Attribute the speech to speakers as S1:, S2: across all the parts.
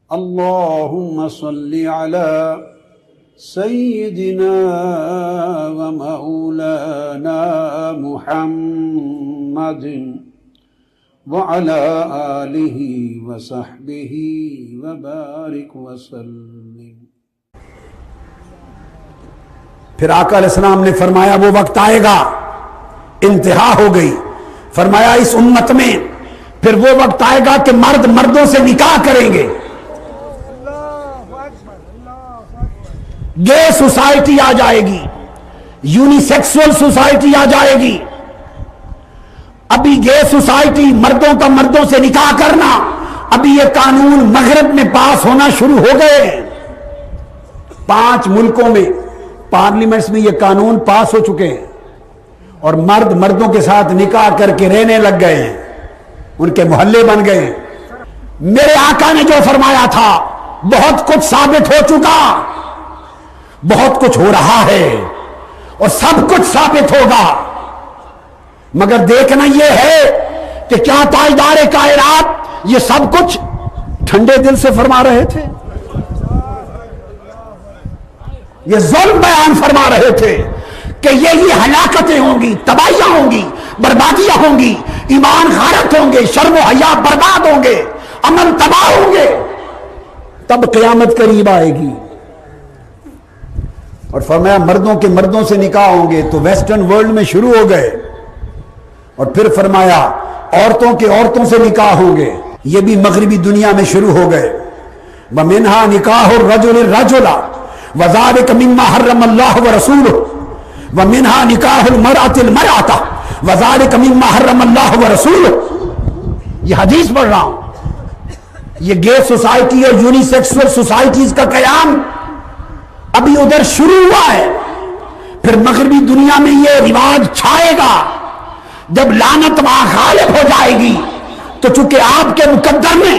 S1: اللهم صل على سيدنا ومولانا محمد وعلى آله وصحبه وبارك وسلم۔
S2: پھر آقا علیہ السلام نے فرمایا وہ وقت آئے گا، انتہا ہو گئی، فرمایا اس امت میں پھر وہ وقت آئے گا کہ مرد مردوں سے نکاح کریں گے، گے سوسائٹی آ جائے گی، یونی سیکسول سوسائٹی آ جائے گی۔ ابھی گے سوسائٹی، مردوں کا مردوں سے نکاح کرنا، ابھی یہ قانون مغرب میں پاس ہونا شروع ہو گئے ہیں۔ 5 ملکوں میں پارلیمنٹس میں یہ قانون پاس ہو چکے ہیں، اور مرد مردوں کے ساتھ نکاح کر کے رہنے لگ گئے ہیں، ان کے محلے بن گئے ہیں۔ میرے آقا نے جو فرمایا تھا بہت کچھ ثابت ہو چکا، بہت کچھ ہو رہا ہے، اور سب کچھ ثابت ہوگا، مگر دیکھنا یہ ہے کہ کیا تاجدار کائنات یہ سب کچھ ٹھنڈے دل سے فرما رہے تھے؟ یہ ظلم بیان فرما رہے تھے کہ یہ ہلاکتیں ہوں گی، تباہیاں ہوں گی، بربادیاں ہوں گی، ایمان غارت ہوں گے، شرم و حیا برباد ہوں گے، امن تباہ ہوں گے، تب قیامت قریب آئے گی۔ اور فرمایا مردوں کے مردوں سے نکاح ہوں گے تو ویسٹرن ورلڈ میں شروع ہو گئے، اور پھر فرمایا عورتوں کے عورتوں سے نکاح ہوں گے، یہ بھی مغربی دنیا میں شروع ہو گئے۔ وَمِنْهَا نِكَاحُ الرَّجُلِ الرَّجُلَ وَذَلِكَ مِمَّا حَرَّمَ اللَّهُ وَرَسُولُهُ وَمِنْهَا نِكَاحُ الْمَرْأَةِ الْمَرْأَةَ وَذَلِكَ مِمَّا حَرَّمَ اللَّهُ وَرَسُولُهُ۔ یہ حدیث پڑھ رہا ہوں۔ یہ گے سوسائٹی اور یونی سیکسول سوسائٹیز کا قیام ابھی ادھر شروع ہوا ہے، پھر مغربی دنیا میں یہ رواج چھائے گا۔ جب لعنت وہاں غالب ہو جائے گی تو چونکہ آپ کے مقدر نے،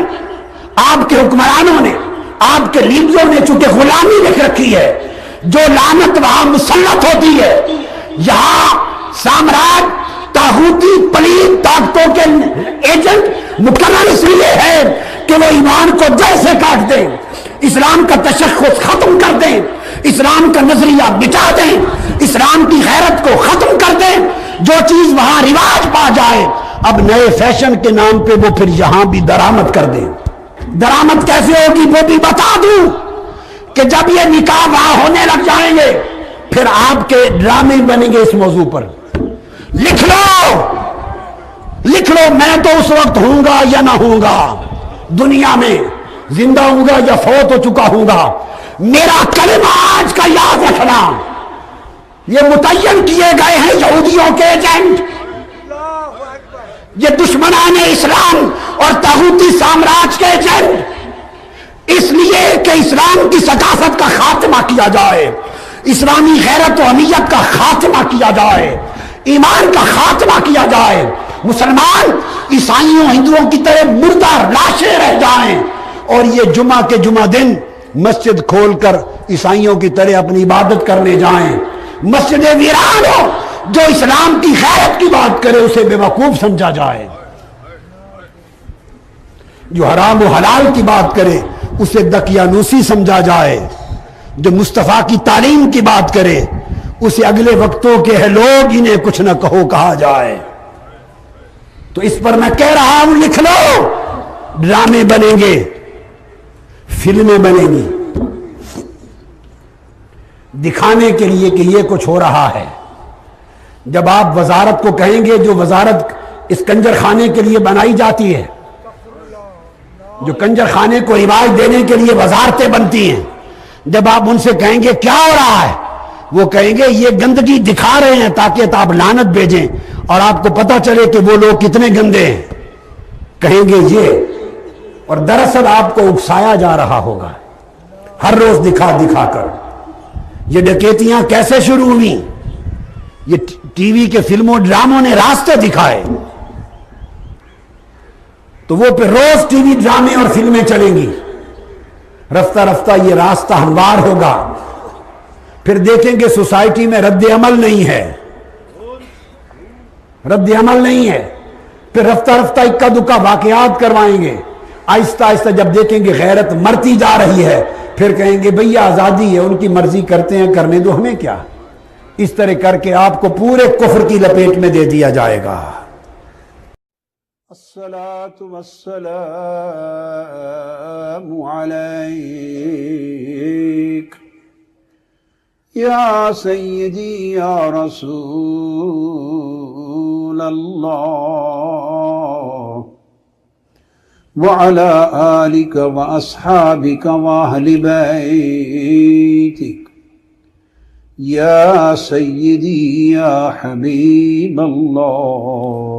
S2: آپ کے حکمرانوں نے، آپ کے لیڈروں نے چونکہ غلامی لکھ رکھی ہے، جو لعنت وہاں مسلط ہوتی ہے، یہاں سامراج طاغوتی پلید طاقتوں کے ایجنٹ مقرر اس لیے ہے کہ وہ ایمان کو جڑ سے کاٹ دیں، اسلام کا تشخص ختم کر دیں، اسلام کا نظریہ مٹا دیں، اسلام کی غیرت کو ختم کر دیں۔ جو چیز وہاں رواج پا جائے اب نئے فیشن کے نام پہ وہ پھر یہاں بھی درآمد کر دیں۔ درآمد کیسے ہوگی وہ بھی بتا دوں کہ جب یہ نکاح وہاں ہونے لگ جائیں گے پھر آپ کے ڈرامے بنیں گے اس موضوع پر۔ لکھ لو میں تو اس وقت ہوں گا یا نہ ہوں گا، دنیا میں زندہ ہوں گا یا فوت ہو چکا ہوں گا، میرا کلمہ آج کا یاد رکھنا، یہ متعین کیے گئے ہیں یہودیوں کے ایجنٹ، یہ دشمنان اسلام اور طاغوتی سامراج کے ایجنٹ، اس لیے کہ اسلام کی ثقافت کا خاتمہ کیا جائے، اسلامی غیرت و حمیت کا خاتمہ کیا جائے، ایمان کا خاتمہ کیا جائے، مسلمان عیسائیوں ہندوؤں کی طرح مردہ لاشیں رہ جائیں، اور یہ جمعہ کے جمعہ دن مسجد کھول کر عیسائیوں کی طرح اپنی عبادت کرنے جائیں، مسجد ویران ہو، جو اسلام کی غیرت کی بات کرے اسے بے وقوف سمجھا جائے، جو حرام و حلال کی بات کرے اسے دقیانوسی سمجھا جائے، جو مصطفیٰ کی تعلیم کی بات کرے اسے اگلے وقتوں کے ہے لوگ انہیں کچھ نہ کہو کہا جائے۔ تو اس پر میں کہہ رہا ہوں لکھ لو، ڈرامے بنیں گے، فلمیں بنیں گی، دکھانے کے لیے کہ یہ کچھ ہو رہا ہے۔ جب آپ وزارت کو کہیں گے، جو وزارت اس کنجر خانے کے لیے بنائی جاتی ہے، جو کنجر خانے کو رواج دینے کے لیے وزارتیں بنتی ہیں، جب آپ ان سے کہیں گے کیا ہو رہا ہے، وہ کہیں گے یہ گندگی دکھا رہے ہیں تاکہ آپ لعنت بھیجیں اور آپ کو پتہ چلے کہ وہ لوگ کتنے گندے ہیں، کہیں گے یہ، اور دراصل آپ کو اکسایا جا رہا ہوگا ہر روز دکھا دکھا کر۔ یہ ڈکیتیاں کیسے شروع ہوئی؟ یہ ٹی وی کے فلموں ڈراموں نے راستے دکھائے، تو وہ پھر روز ٹی وی ڈرامے اور فلمیں چلیں گی، رفتہ رفتہ یہ راستہ ہموار ہوگا، پھر دیکھیں گے سوسائٹی میں رد عمل نہیں ہے، رد عمل نہیں ہے، پھر رفتہ رفتہ اکا دکا واقعات کروائیں گے، آہستہ آہستہ جب دیکھیں گے غیرت مرتی جا رہی ہے پھر کہیں گے بھئی آزادی ہے، ان کی مرضی کرتے ہیں، کرنے دو، ہمیں کیا۔ اس طرح کر کے آپ کو پورے کفر کی لپیٹ میں دے دیا جائے گا۔
S1: الصلاة والسلام عليك يا سيدي يا رسول الله وعلى آلك وأصحابك وأهل بيتك يا سيدي يا حبيب الله